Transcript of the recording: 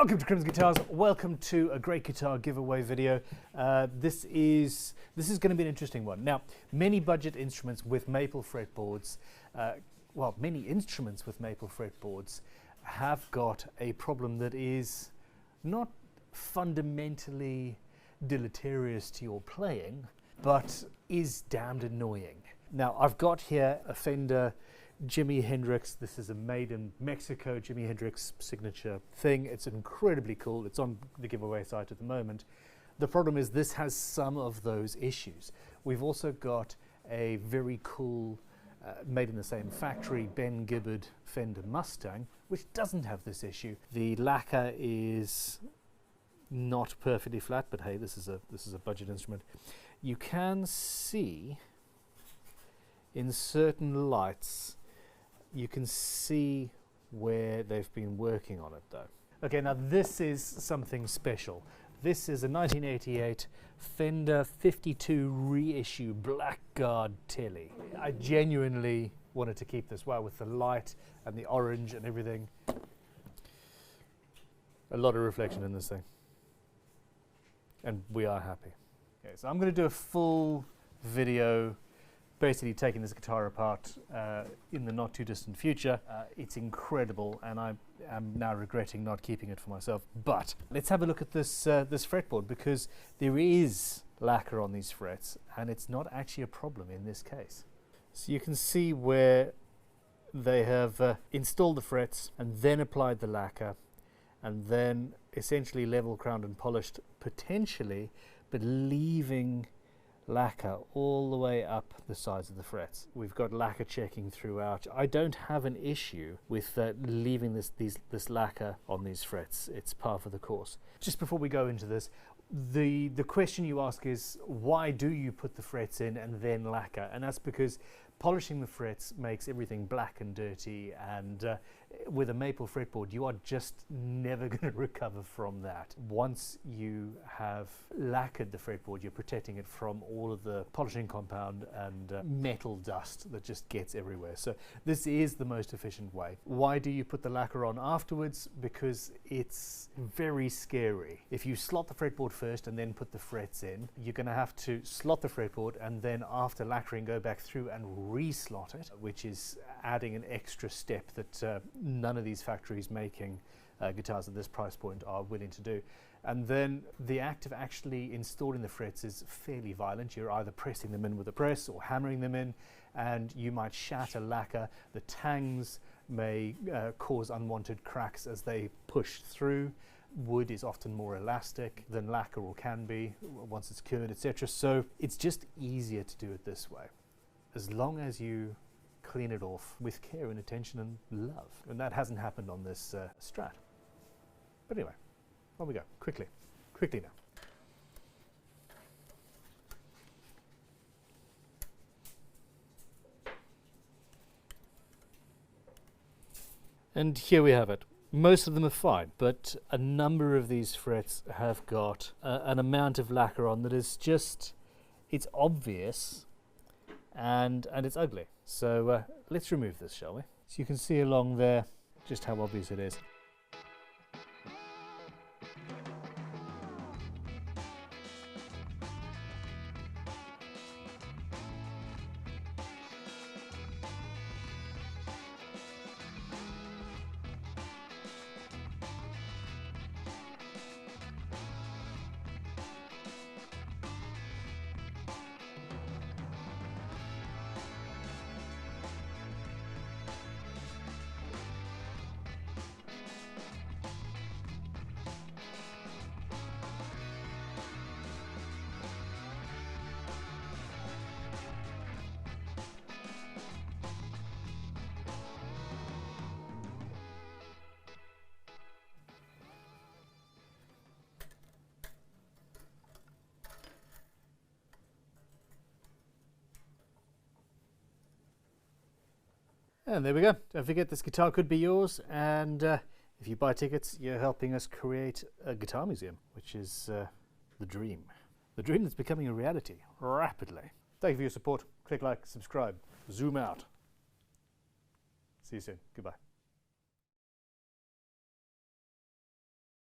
Welcome to Crimson Guitars. Welcome to a great guitar giveaway video. This is going to be an interesting one. Now, many budget instruments with maple fretboards, many instruments with maple fretboards have got a problem that is not fundamentally deleterious to your playing, but is damned annoying. Now, I've got here a Fender Jimi Hendrix. This is a made in Mexico Jimi Hendrix signature thing. It's incredibly cool. It's on the giveaway site at the moment. The problem is this has some of those issues. We've also got a very cool made in the same factory Ben Gibbard Fender Mustang, which doesn't have this issue. The lacquer is not perfectly flat, but hey, this is a budget instrument. You can see in certain lights, you can see where they've been working on it though. Okay, now this is something special. This is a 1988 Fender 52 reissue Blackguard Telly. I genuinely wanted to keep this, wow, with the light and the orange and everything. A lot of reflection in this thing. And we are happy. Okay, so I'm going to do a full video basically taking this guitar apart in the not too distant future. It's incredible, and I am now regretting not keeping it for myself. But let's have a look at this this fretboard, because there is lacquer on these frets, and it's not actually a problem in this case. So you can see where they have installed the frets and then applied the lacquer, and then essentially level crowned and polished potentially, but leaving lacquer all the way up the sides of the frets. We've got lacquer checking throughout. I don't have an issue with leaving this lacquer on these frets. It's par for the course. Just before we go into this, the question you ask is, why do you put the frets in and then lacquer? And that's because polishing the frets makes everything black and dirty, and with a maple fretboard you are just never going to recover from that. Once you have lacquered the fretboard, you're protecting it from all of the polishing compound and metal dust that just gets everywhere. So this is the most efficient way. Why do you put the lacquer on afterwards? Because it's very scary. If you slot the fretboard first and then put the frets in, you're going to have to slot the fretboard and then after lacquering go back through and re-slot it, which is adding an extra step that none of these factories making guitars at this price point are willing to do. And then the act of actually installing the frets is fairly violent. You're either pressing them in with a press or hammering them in, and you might shatter lacquer. The tangs may cause unwanted cracks as they push through. Wood is often more elastic than lacquer, or can be once it's cured, etc. So it's just easier to do it this way, as long as you clean it off with care and attention and love. And that hasn't happened on this Strat. But anyway, on we go. Quickly now. And here we have it. Most of them are fine, but a number of these frets have got an amount of lacquer on that is just, it's obvious and it's ugly. So let's remove this, shall we? So you can see along there just how obvious it is. And there we go. Don't forget, this guitar could be yours, and if you buy tickets, you're helping us create a guitar museum, which is the dream. The dream that's becoming a reality rapidly. Thank you for your support. Click like, subscribe, zoom out. See you soon. Goodbye.